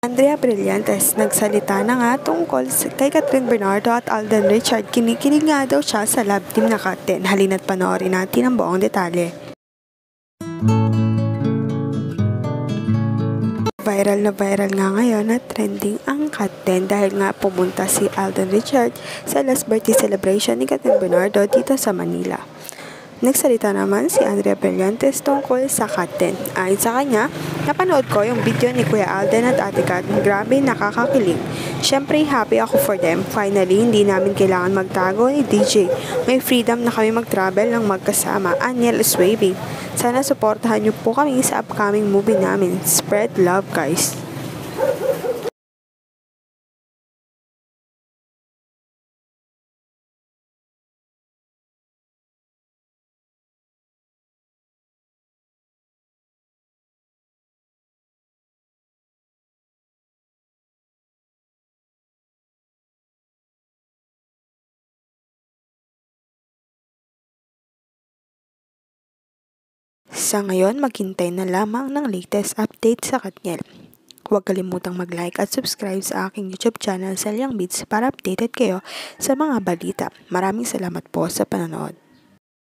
Andrea Brillantes nagsalita na nga tungkol kay Kathryn Bernardo at Alden Richard. Kinikilig nga daw siya sa love team na Kat10. Halina't panoorin natin ang buong detalye. Viral na viral nga ngayon at trending ang Kat10 dahil nga pumunta si Alden Richard sa last birthday celebration ni Kathryn Bernardo dito sa Manila. Nagsalita naman si Andrea Brillantes tungkol sa Kat10. Ayon sa kanya, napanood ko yung video ni Kuya Alden at Ate Kat. Grabe, nakakakilig. Syempre, happy ako for them. Finally, hindi namin kailangan magtago ni DJ. May freedom na kami mag-travel ng magkasama. Aniel is waving. Sana suportahan niyo po kami sa upcoming movie namin. Spread love, guys. Sa ngayon, maghintay na lamang ng latest update sa Katniel. Huwag kalimutang mag-like at subscribe sa aking YouTube channel, Selyang Beats, para updated kayo sa mga balita. Maraming salamat po sa panonood.